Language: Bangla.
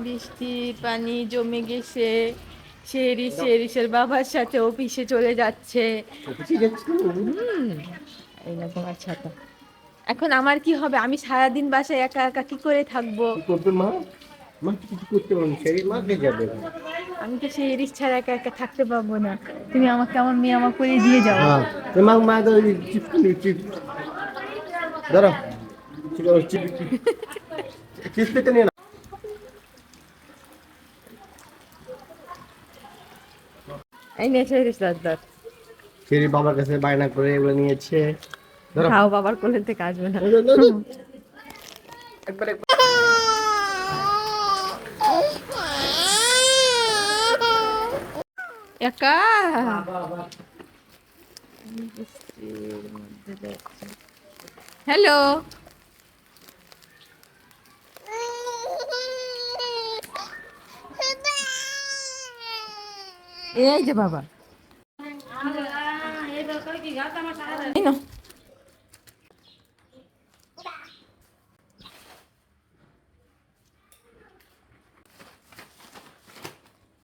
বৃষ্টির পানি জমে গেছে। শেরিসের বাবার সাথে অফিসে চলে যাচ্ছে। এই না তোমার ছাতা। এখন আমার কি হবে? আমি সারাদিন বাসায় একা একা কি করে থাকবো? কি করবে মা? মা কিছু করতে পারবো, সেই মা কে যাবে? আমি তো শেরিস ছাড়া একা একা থাকতে পারবো না। তুমি আমাকে আমার মেয়ে আমার করে দিয়ে যাও। হ্যাঁ, মা মা তো চিপস চিপস দাঁড়া, ঠিক আছে চিপস চিপস পেতে নিয়ে না। এই নে শেরিস দাদা। সেই বাবার কাছে বায়না করে এগুলো নিয়েছে। ধরো খাও, বাবার কোলের থেকে আসবে না। একবার একা হ্যালো, এই যে বাবা, এই নাও।